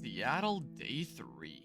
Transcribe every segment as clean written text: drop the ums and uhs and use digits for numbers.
Seattle Day 3.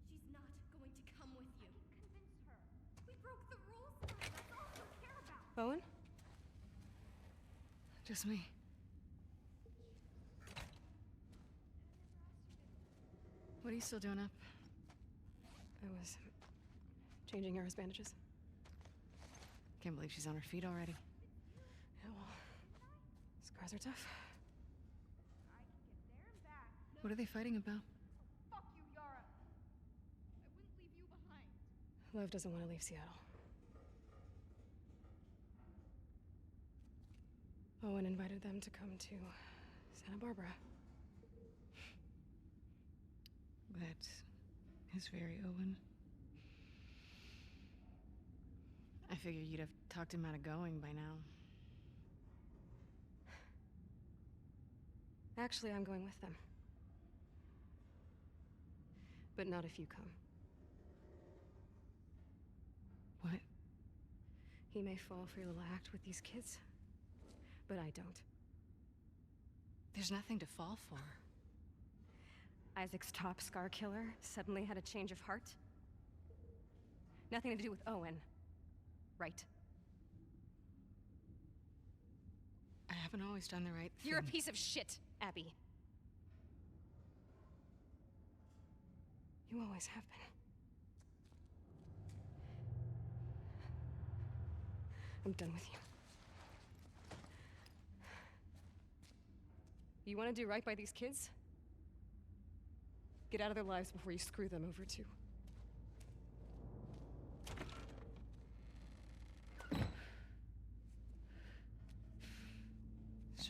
She's not going to come with you. I can convince her. We broke the rules tonight. That's all she'll care about. Owen? Just me. What are you still doing up? I was changing Yara's bandages. Can't believe she's on her feet already. Yeah, well, scars are tough. I can get there and back. No, What are they fighting about? fuck you, Yara. I wouldn't leave you behind. Lev doesn't want to leave Seattle. Owen invited them to come to Santa Barbara. That is very Owen. I figured you'd have talked him out of going by now. Actually, I'm going with them. But not if you come. What? He may fall for your little act with these kids, but I don't. There's nothing to fall for. Isaac's top scar killer suddenly had a change of heart. Nothing to do with Owen, right? I haven't always done the right thing. You're a piece of shit, Abby. You always have been. I'm done with you. You want to do right by these kids? Get out of their lives before you screw them over too. Fuck.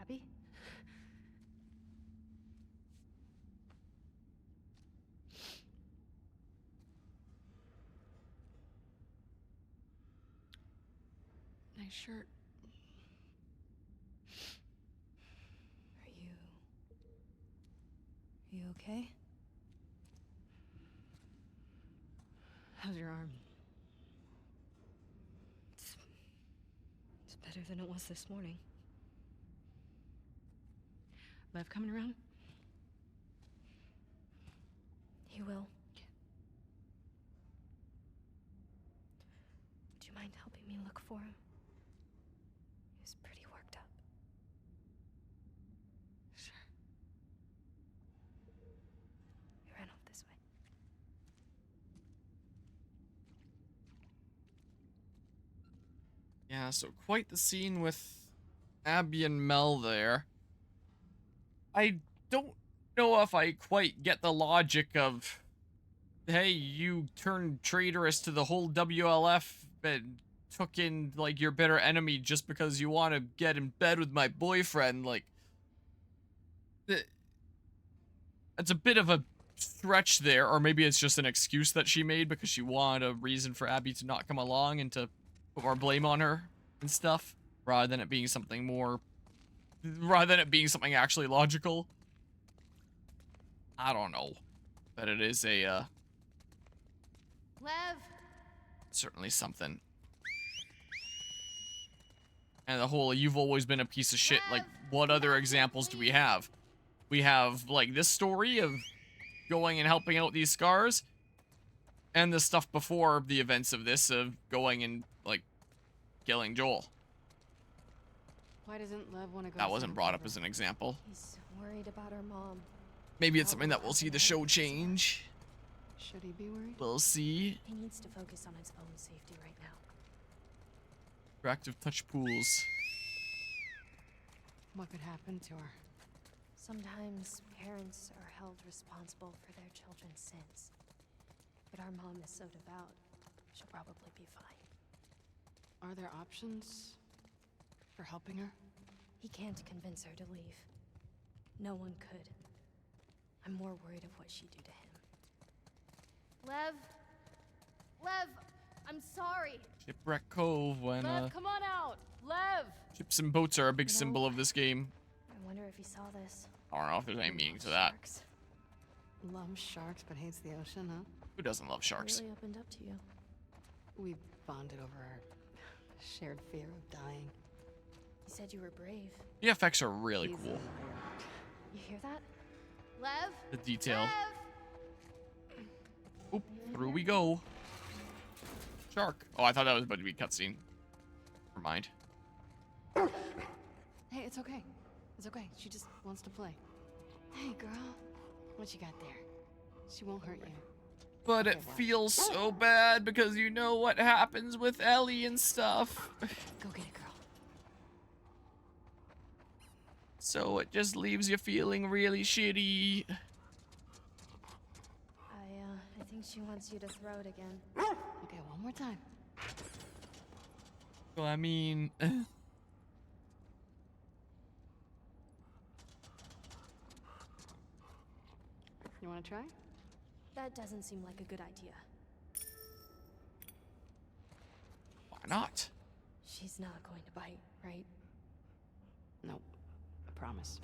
Abby? Nice shirt. Are you okay? How's your arm? It's better than it was this morning. Lev coming around? He will. Would you mind helping me look for him? He was pretty worked up. Sure. He ran off this way. Yeah, so quite the scene with Abby and Mel there. I don't know if I quite get the logic of, hey, you turned traitorous to the whole WLF and took in, like, your bitter enemy just because you want to get in bed with my boyfriend. Like, it's a bit of a stretch there, or maybe it's just an excuse that she made because she wanted a reason for Abby to not come along and to put more blame on her and stuff, rather than it being something more, rather than it being something actually logical. I don't know, but it is a, Lev! certainly something. And the whole, you've always been a piece of shit, like, what other examples do we have? We have, like, this story of going and helping out these scars, and the stuff before the events of this of going and, like, killing Joel. Why doesn't Lev want to go? That wasn't brought up as an example. He's worried about her mom. Maybe it's something that we'll see the show change. Show? Should he be worried? We'll see. He needs to focus on his own safety right now. Interactive touch pools. What could happen to her? Sometimes parents are held responsible for their children's sins. But our mom is so devout, she'll probably be fine. Are there options for helping her? He can't convince her to leave. No one could. I'm more worried of what she'd do to him. Lev, I'm sorry. Shipwreck Cove when Lev, come on out. Lev! ships and boats are a big No. symbol of this game. I wonder if he saw this. I don't know if there's any meaning to that. Sharks. Loves sharks but hates the ocean, huh? Who doesn't love sharks? Really opened up to you. We bonded over our shared fear of dying. You said you were brave. The effects are really He's a cool. liar. You hear that? Lev? The detail. Lev! Oop, through we go. Shark. Oh, I thought that was about to be a cutscene. Never mind. Hey, it's okay. It's okay. She just wants to play. Hey, girl. What you got there? She won't hurt you. But it Okay, well. feels so bad because you know what happens with Ellie and stuff. Go get it, girl. So it just leaves you feeling really shitty. I think she wants you to throw it again. Okay, one more time. Well, I mean... You want to try? That doesn't seem like a good idea. Why not? She's not going to bite, right? Nope. I promise.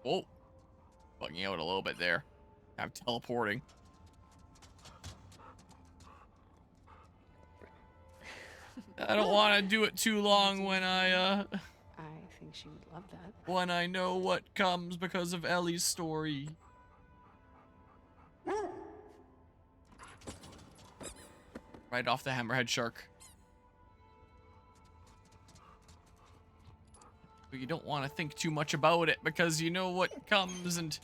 Whoa. Bugging out a little bit there. I'm teleporting. I don't want to do it too long when I think she would love that. when I know what comes because of Ellie's story. Right off the hammerhead shark. But you don't want to think too much about it because you know what comes, and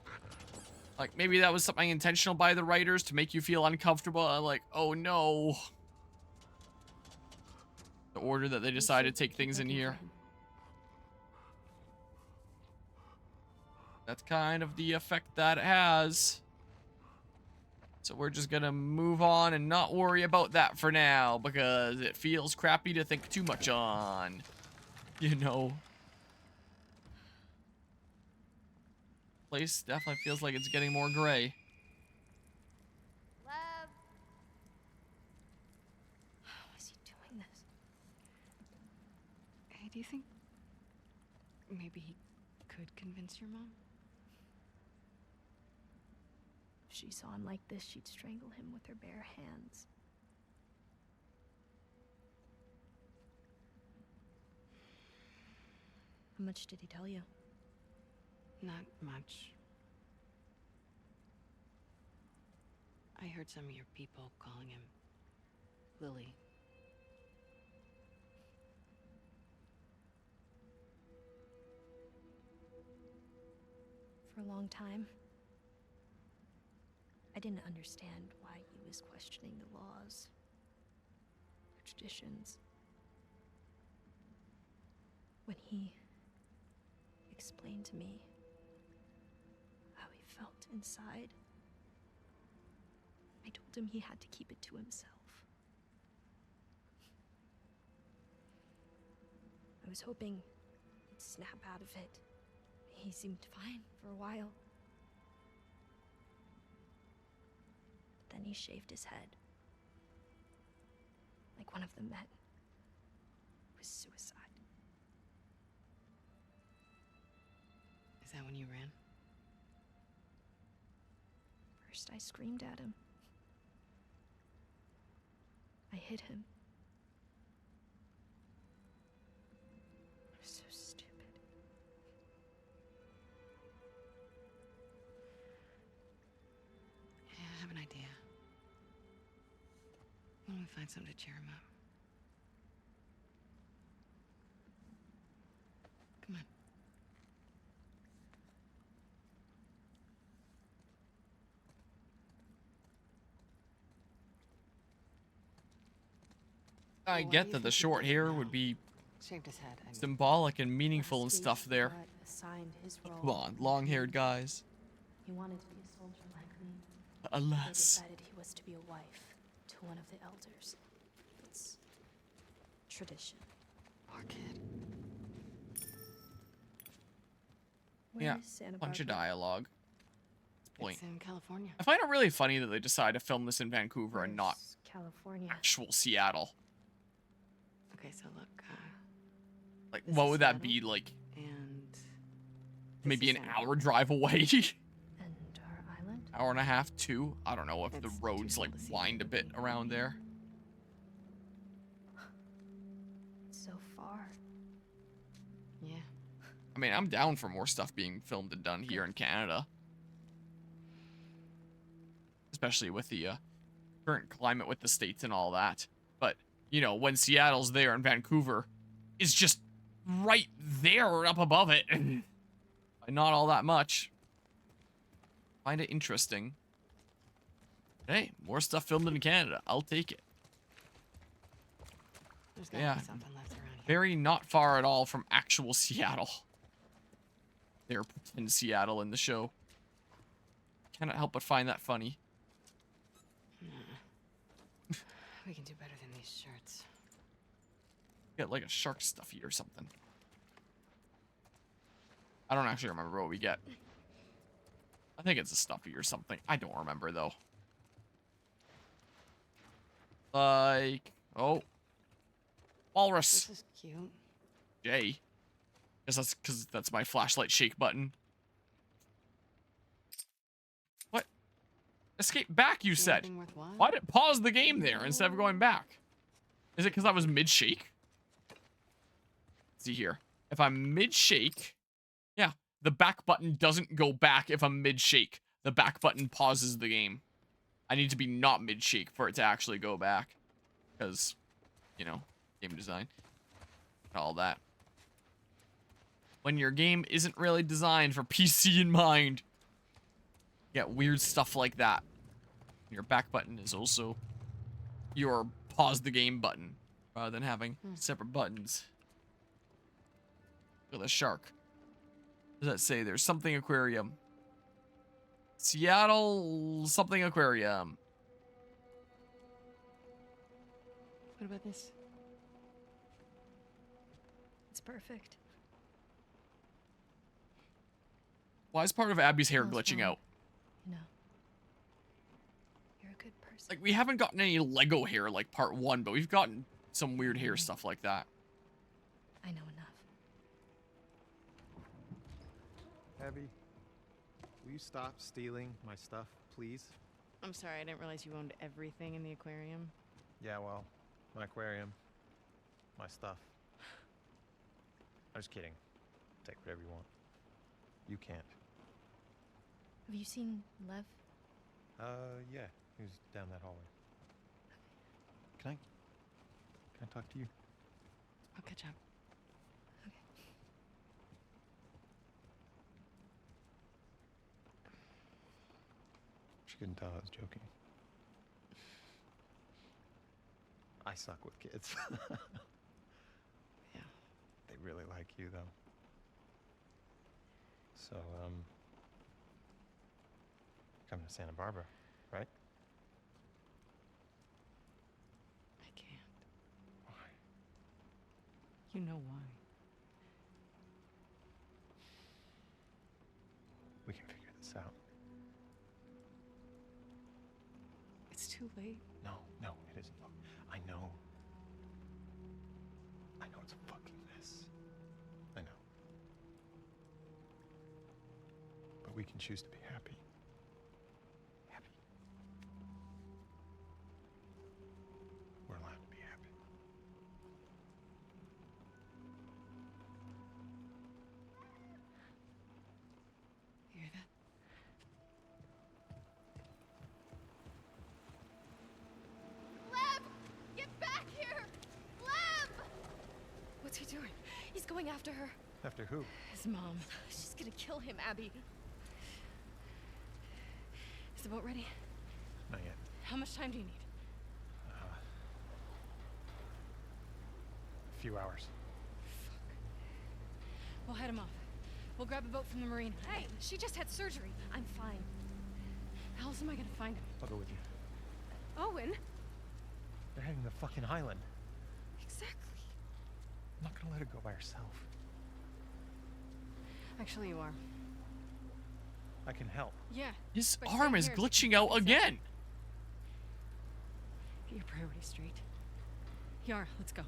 like maybe that was something intentional by the writers to make you feel uncomfortable. I'm like, oh no. The order that they decided to take things in here. That's kind of the effect that it has. So we're just gonna move on and not worry about that for now because it feels crappy to think too much on. You know. Place definitely feels like it's getting more gray. Lev! How is he doing this? Hey, do you think maybe he could convince your mom? If she saw him like this, she'd strangle him with her bare hands. How much did he tell you? Not much. I heard some of your people calling him Lily. For a long time, I didn't understand why he was questioning the laws, the traditions. When he explained to me how he felt inside, I told him he had to keep it to himself. I was hoping he'd snap out of it. He seemed fine for a while. But then he shaved his head. Like one of the men. It was suicide. Is that when you ran? First I screamed at him. I hit him. I was so stupid. Yeah, I have an idea. Why don't we find something to cheer him up? I Well, why get do you that the think he short did it hair now? would be Shaved his head. I mean. symbolic and meaningful and Last stuff week, there. God assigned his role Come on, in the long-haired community. guys. He wanted to be a soldier like me. They Alas. decided he was to be a wife to one of the elders. It's tradition. Poor kid. Where Yeah, is Santa bunch of Barbara? dialogue. Point. It's in California. I find it really funny that they decided to film this in Vancouver and not Where's California? actual Seattle. Okay, so look. Like, This what is would that Seattle, be, like, And maybe is an Santa hour Barbara. drive away? And our island? Hour and a half, 2? I don't know if the It's too roads, cool like, to see wind a from bit the around there. It's so far. Yeah. I mean, I'm down for more stuff being filmed and done here in Canada. Especially with the current climate with the States and all that. But, you know, when Seattle's there and Vancouver is just right there up above it. By not all that much. Find it interesting. Hey, more stuff filmed in Canada. I'll take it. There's gotta Yeah. be something left around here. Very not far at all from actual Seattle. They're pretend Seattle in the show. Cannot help but find that funny. We can do better than these shirts. Get like a shark stuffy or something. I don't actually remember what we get. I think it's a stuffy or something. I don't remember though. Like, oh, walrus. This is cute. J. Guess that's because that's my flashlight shake button. What? Escape back, you See said. anything worthwhile? Why did it pause the game there instead of going back? Is it because I was mid-shake? Let's see here. If I'm mid-shake, yeah, the back button doesn't go back if I'm mid-shake. The back button pauses the game. I need to be not mid-shake for it to actually go back. Because, you know, game design. And all that. When your game isn't really designed for PC in mind. You get weird stuff like that. Your back button is also your pause the game button. Rather than having separate buttons. Look at the shark. What does that say? There's something aquarium. Seattle something aquarium. What about this? It's perfect. Why is part of Abby's hair Smells glitching wrong. out? You know. You're a good person. Like, we haven't gotten any Lego hair like part 1, but we've gotten some weird hair stuff like that. I know enough. Abby, will you stop stealing my stuff, please? I'm sorry, I didn't realize you owned everything in the aquarium. Yeah, well, my aquarium, my stuff. I'm just kidding. Take whatever you want. You can't. Have you seen Lev? Yeah, he was down that hallway. Can I talk to you? I'll catch up. She couldn't tell I was joking. I suck with kids. Yeah. They really like you, though. So, coming to Santa Barbara, right? I can't. Why? You know why. We can figure this out. It's too late. No, it isn't. Look, I know. I know it's a fucking mess. I know. But we can choose to be happy. Happy. We're allowed to be happy. You hear that? Lev! Get back here! Lev! What's he doing? He's going after her. After who? His mom. She's gonna kill him, Abby. Is the boat ready? Not yet. How much time do you need? A few hours. We'll head him off. We'll grab a boat from the marina. Hey, she just had surgery. I'm fine. How else am I gonna find him? I'll go with you. Owen? They're heading to the fucking island. Exactly. I'm not gonna let her go by herself. Actually, you are. I can help. Yeah. His But arm stay is here. glitching out again. Get your priorities straight. Yara, let's go.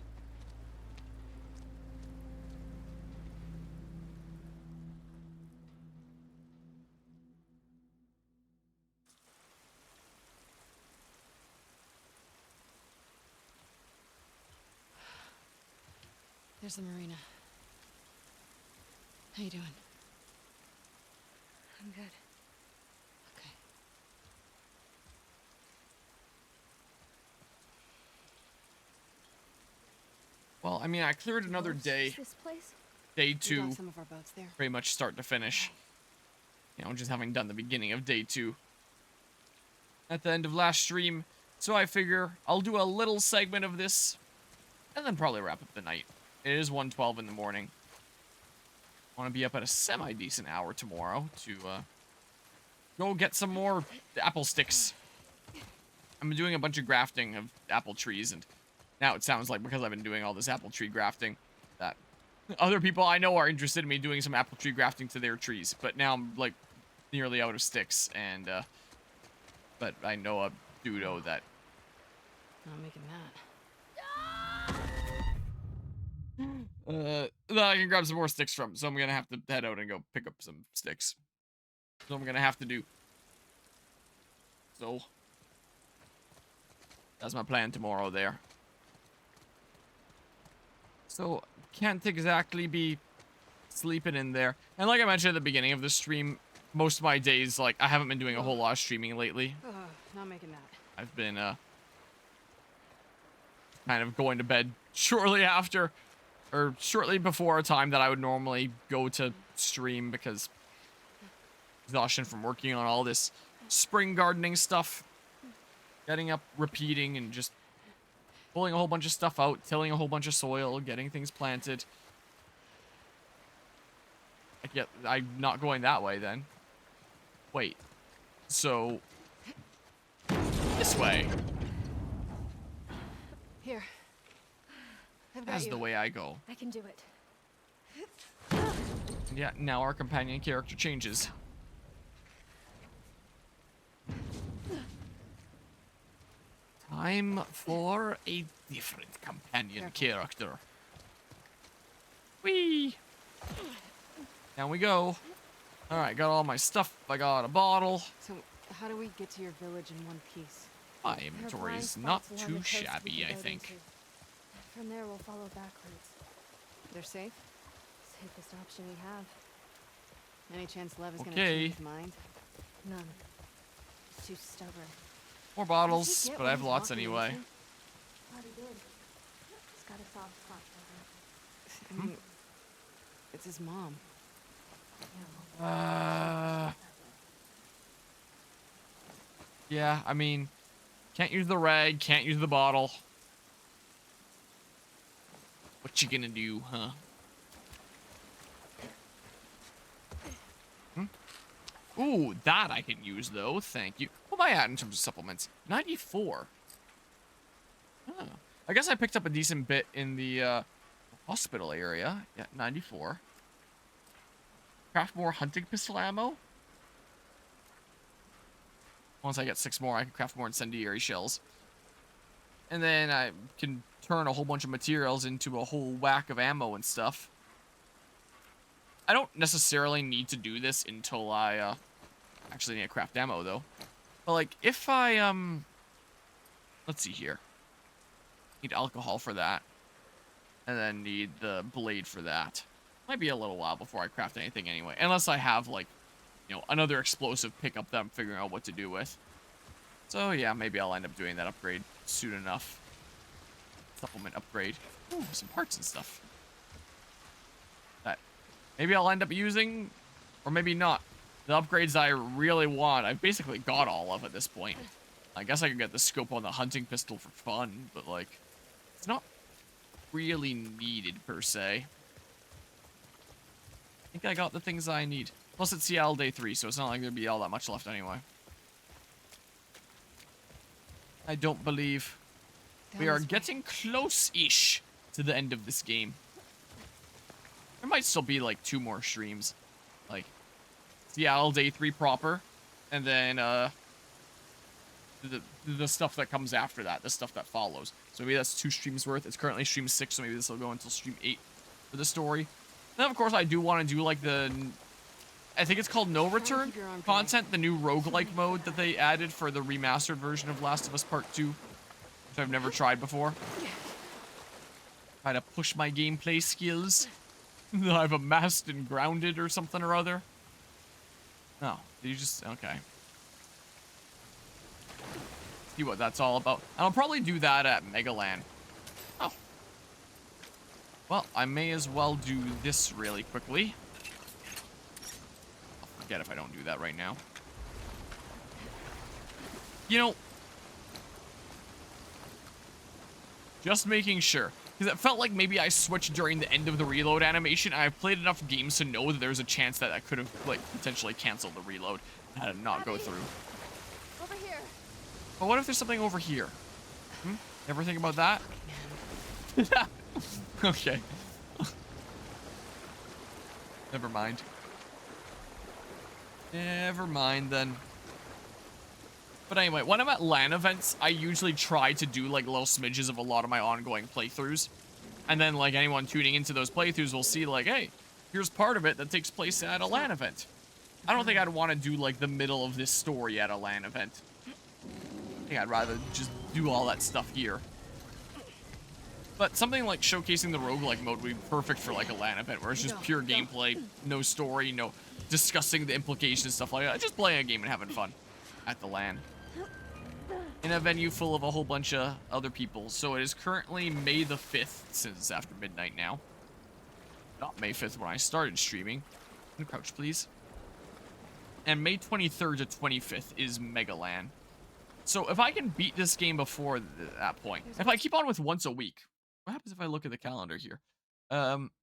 There's the marina. How you doing? I'm good. Okay. Well, I mean, I cleared another What day. is this place? Day We 2, docked some of our boats there. pretty much start to finish. You know, just having done the beginning of day 2 at the end of last stream. So I figure I'll do a little segment of this and then probably wrap up the night. It is 1:12 in the morning. I want to be up at a semi-decent hour tomorrow to go get some more apple sticks. I'm doing a bunch of grafting of apple trees, and now it sounds like because I've been doing all this apple tree grafting that other people I know are interested in me doing some apple tree grafting to their trees. But now I'm like nearly out of sticks, and but I know a dudo that Not making that. that I can grab some more sticks from. So I'm gonna have to head out and go pick up some sticks. So I'm gonna have to do. So that's my plan tomorrow there. So can't exactly be sleeping in there. And like I mentioned at the beginning of the stream, most of my days, like, I haven't been doing a whole lot of streaming lately. Not making that. I've been kind of going to bed shortly after, or shortly before a time that I would normally go to stream because exhaustion from working on all this spring gardening stuff, getting up, repeating, and just pulling a whole bunch of stuff out, tilling a whole bunch of soil, getting things planted. I'm not going that way then. Wait. So this way Here. I've got is you. the way I go. I can do it. Yeah, now our companion character changes. Time for a different companion character. Whee! Down we go. Alright, got all my stuff. I got a bottle. So, how do we get to your village in one piece? My There are inventory blind is not spots along too the coast we shabby, can I go think. into. From there, we'll follow back routes. They're safe? Safest option we have. Any chance Lev is gonna Okay. change his mind? None. He's too stubborn. More Does bottles, he get but what I have he's lots walking anyway. into? Thought he did. He's got a soft spot for her. I mean, it's his mom. Yeah, I mean, can't use the rag, can't use the bottle. What you gonna do, huh? Ooh, that I can use, though. Thank you. What am I at in terms of supplements? 94. Oh. I guess I picked up a decent bit in the hospital area. Yeah, 94. Craft more hunting pistol ammo. Once I get 6 more, I can craft more incendiary shells. And then I can turn a whole bunch of materials into a whole whack of ammo and stuff. I don't necessarily need to do this until I actually need to craft ammo, though. But, like, if I, let's see here. Need alcohol for that. And then need the blade for that. Might be a little while before I craft anything anyway. Unless I have, like, you know, another explosive pickup that I'm figuring out what to do with. So, yeah, maybe I'll end up doing that upgrade soon enough. Supplement upgrade. Ooh, some parts and stuff. That maybe I'll end up using, or maybe not. The upgrades I really want, I've basically got all of at this point. I guess I could get the scope on the hunting pistol for fun, but, like, it's not really needed, per se. I think I got the things I need. Plus, it's Seattle Day 3, so it's not like there'd be all that much left anyway. I don't believe. We are getting close-ish to the end of this game. There might still be, like, 2 more streams. Like, Seattle Day 3 proper, and then, the stuff that comes after that, the stuff that follows. So maybe that's 2 streams worth. It's currently stream 6, so maybe this will go until stream 8 for the story. Then, of course, I do want to do, like, I think it's called No Return content, the new roguelike mode that they added for the remastered version of Last of Us Part 2, which I've never tried before. Try to push my gameplay skills that I've amassed and grounded or something or other. No, you just, okay. See what that's all about. And I'll probably do that at Megaland. Oh. Well, I may as well do this really quickly. I'll forget if I don't do that right now. You know, just making sure. Because it felt like maybe I switched during the end of the reload animation. I've played enough games to know that there's a chance that I could have, like, potentially canceled the reload and had it not go through. Over here. But what if there's something over here? Hmm? Ever think about that? Okay. Never mind. Never mind, then. But anyway, when I'm at LAN events, I usually try to do, like, little smidges of a lot of my ongoing playthroughs. And then, like, anyone tuning into those playthroughs will see, like, hey, here's part of it that takes place at a LAN event. I don't think I'd want to do, like, the middle of this story at a LAN event. I think I'd rather just do all that stuff here. But something like showcasing the roguelike mode would be perfect for, like, a LAN event, where it's just pure gameplay, no story, no discussing the implications, stuff like that. Just playing a game and having fun at the LAN. In a venue full of a whole bunch of other people. So it is currently May the 5th, since it's after midnight now. Not May 5th when I started streaming. Crouch, please. And May 23rd to 25th is Megaland. So if I can beat this game before that point, if I keep on with once a week, what happens if I look at the calendar here?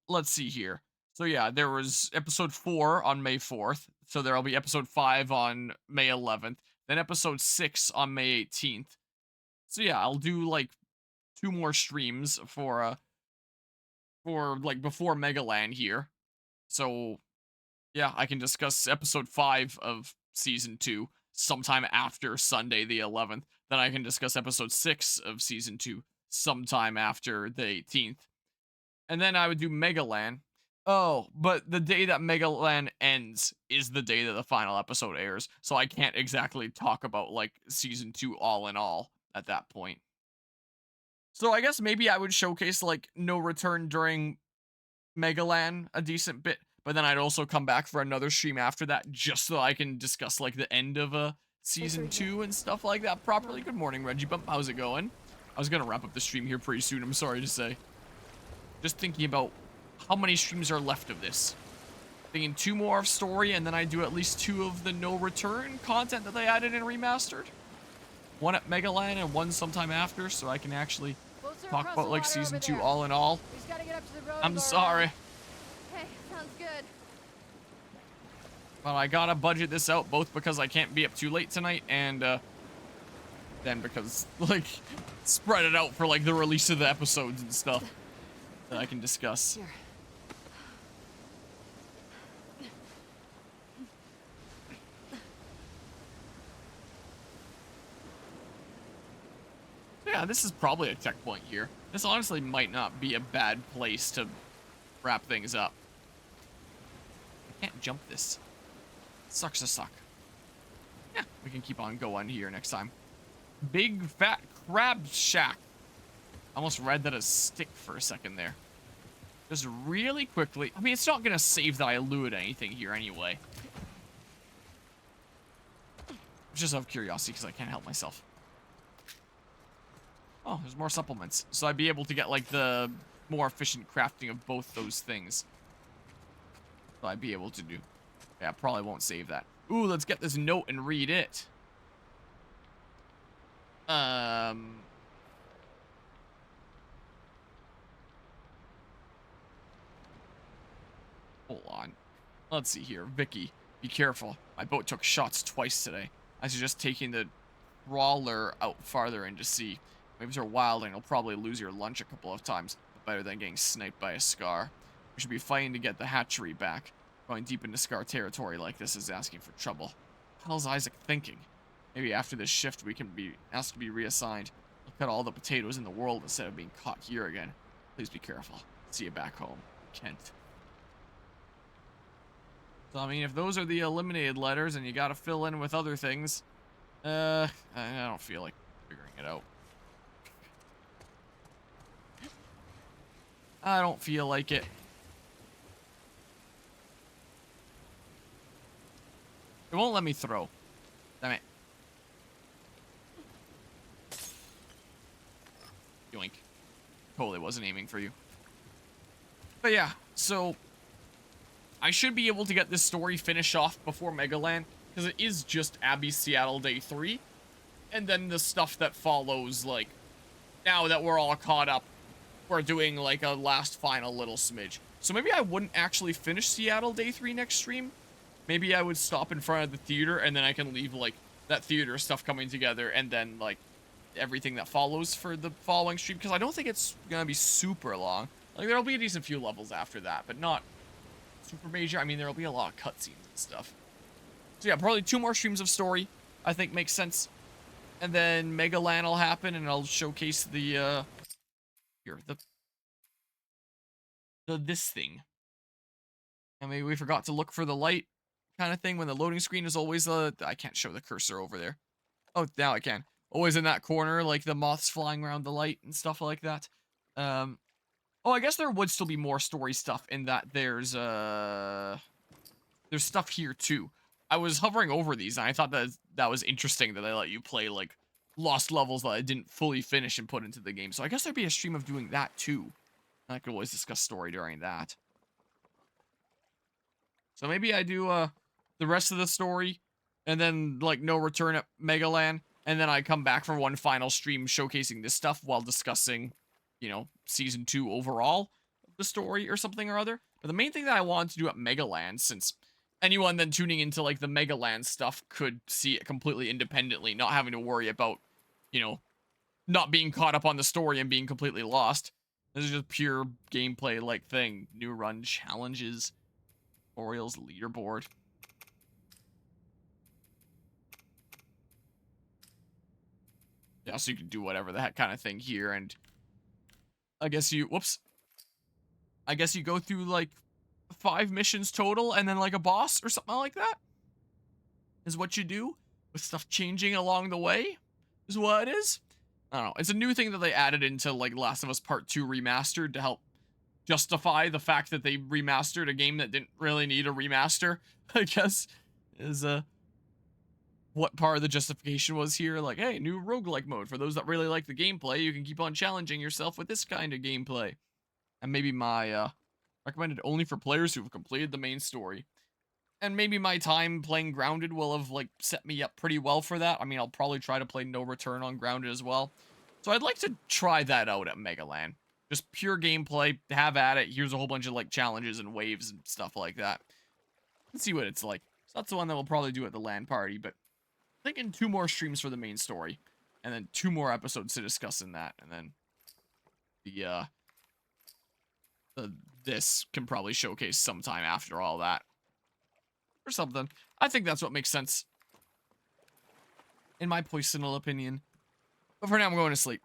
Let's see here. So yeah, there was episode 4 on May 4th. So there'll be episode 5 on May 11th. Then episode 6 on May 18th. So yeah, I'll do like 2 more streams for like before Megaland here. So yeah, I can discuss episode 5 of season 2 sometime after Sunday the 11th. Then I can discuss episode 6 of season 2 sometime after the 18th. And then I would do Megaland. Oh, but the day that Megaland ends is the day that the final episode airs, so I can't exactly talk about, like, Season 2 all in all at that point. So I guess maybe I would showcase, like, No Return during Megaland a decent bit, but then I'd also come back for another stream after that just so I can discuss, like, the end of Season 2 and stuff like that properly. Good morning, Reggie Bump. How's it going? I was gonna wrap up the stream here pretty soon, I'm sorry to say. Just thinking about how many streams are left of this. Thinking 2 more of story, and then I do at least 2 of the No Return content that they added in Remastered. 1 at Megaland and 1 sometime after, so I can actually talk about, like, Season 2 all in all. I'm sorry. Okay, sounds good. But I gotta budget this out, both because I can't be up too late tonight, and then because, like, spread it out for, like, the release of the episodes and stuff that I can discuss. Here. Yeah, this is probably a checkpoint here. This honestly might not be a bad place to wrap things up. I can't jump this. Sucks to suck. Yeah, we can keep on going here next time. Big Fat Crab Shack. Almost read that as stick for a second there. Just really quickly. I mean, it's not gonna save that I looted anything here anyway. Just out of curiosity, because I can't help myself. Oh, there's more supplements. So I'd be able to get, like, the more efficient crafting of both those things. So I'd be able to do. Yeah, probably won't save that. Ooh, let's get this note and read it. Hold on. Let's see here. Vicky, be careful. My boat took shots twice today. I suggest taking the trawler out farther into sea. Waves are wild and you'll probably lose your lunch a couple of times, but better than getting sniped by a Scar. We should be fighting to get the hatchery back. Going deep into Scar territory like this is asking for trouble. What the hell's Isaac thinking? Maybe after this shift we can be asked to be reassigned. I'll cut all the potatoes in the world instead of being caught here again. Please be careful. See you back home. Kent. So, I mean, if those are the eliminated letters and you gotta fill in with other things, I don't feel like figuring it out. I don't feel like it. It won't let me throw. Damn it. Yoink. Totally wasn't aiming for you. But yeah, so I should be able to get this story finished off before Megaland, because it is just Abby's Seattle Day 3. And then the stuff that follows, like, now that we're all caught up, we're doing, like, a last final little smidge. So maybe I wouldn't actually finish Seattle Day 3 next stream. Maybe I would stop in front of the theater, and then I can leave, like, that theater stuff coming together, and then, like, everything that follows for the following stream, because I don't think it's gonna be super long. Like, there'll be a decent few levels after that, but not super major. I mean, there'll be a lot of cutscenes and stuff. So yeah, probably 2 more streams of story, I think makes sense. And then Megaland will happen, and I'll showcase the, here, this thing. And maybe we forgot to look for the light kind of thing when the loading screen is always, I can't show the cursor over there. Oh, now I can. Always in that corner, like the moths flying around the light and stuff like that. Oh, I guess there would still be more story stuff in that there's stuff here too. I was hovering over these and I thought that was interesting that they let you play like lost levels that I didn't fully finish and put into the game. So I guess there'd be a stream of doing that too. I could always discuss story during that. So maybe I do the rest of the story and then like no return at Megaland, and then I come back for one final stream showcasing this stuff while discussing, you know, season 2 overall of the story or something or other. But the main thing that I wanted to do at Megaland, since anyone then tuning into like the Megaland stuff could see it completely independently, not having to worry about, you know, not being caught up on the story and being completely lost. This is just pure gameplay like thing. New run challenges, Orioles leaderboard. Yeah, so you can do whatever the heck kind of thing here, and I guess you, whoops. I guess you go through like 5 missions total and then like a boss or something like that is what you do, with stuff changing along the way is what it is. I don't know. It's a new thing that they added into like Last of Us Part 2 Remastered to help justify the fact that they remastered a game that didn't really need a remaster, I guess, is what part of the justification was here. Like, hey, new roguelike mode. For those that really like the gameplay, you can keep on challenging yourself with this kind of gameplay. And maybe my, recommended only for players who've completed the main story. And maybe my time playing Grounded will have, like, set me up pretty well for that. I mean, I'll probably try to play No Return on Grounded as well. So I'd like to try that out at Megaland. Just pure gameplay, have at it. Here's a whole bunch of, like, challenges and waves and stuff like that. Let's see what it's like. So that's the one that we'll probably do at the LAN party, but thinking 2 more streams for the main story, and then 2 more episodes to discuss in that, and then this can probably showcase sometime after all that, or something. I think that's what makes sense, in my personal opinion. But for now, I'm going to sleep.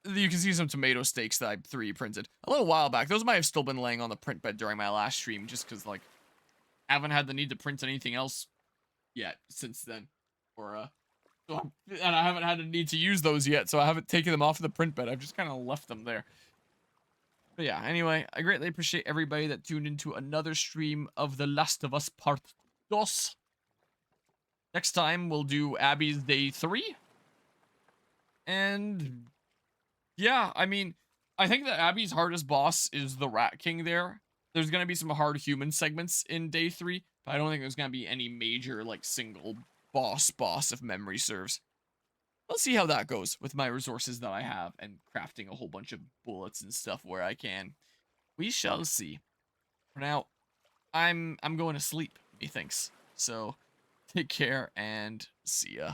You can see some tomato steaks that I 3D printed a little while back. Those might have still been laying on the print bed during my last stream, just because, like, I haven't had the need to print anything else yet since then. Or, and I haven't had a need to use those yet, so I haven't taken them off of the print bed. I've just kind of left them there. But yeah, anyway, I greatly appreciate everybody that tuned into another stream of The Last of Us Part 2. Next time, we'll do Abby's Day 3. And yeah, I mean, I think that Abby's hardest boss is the Rat King there. There's going to be some hard human segments in Day 3, but I don't think there's going to be any major, like, single boss if memory serves. We'll see how that goes with my resources that I have and crafting a whole bunch of bullets and stuff where I can. We shall see. For now, I'm going to sleep, methinks. So take care and see ya.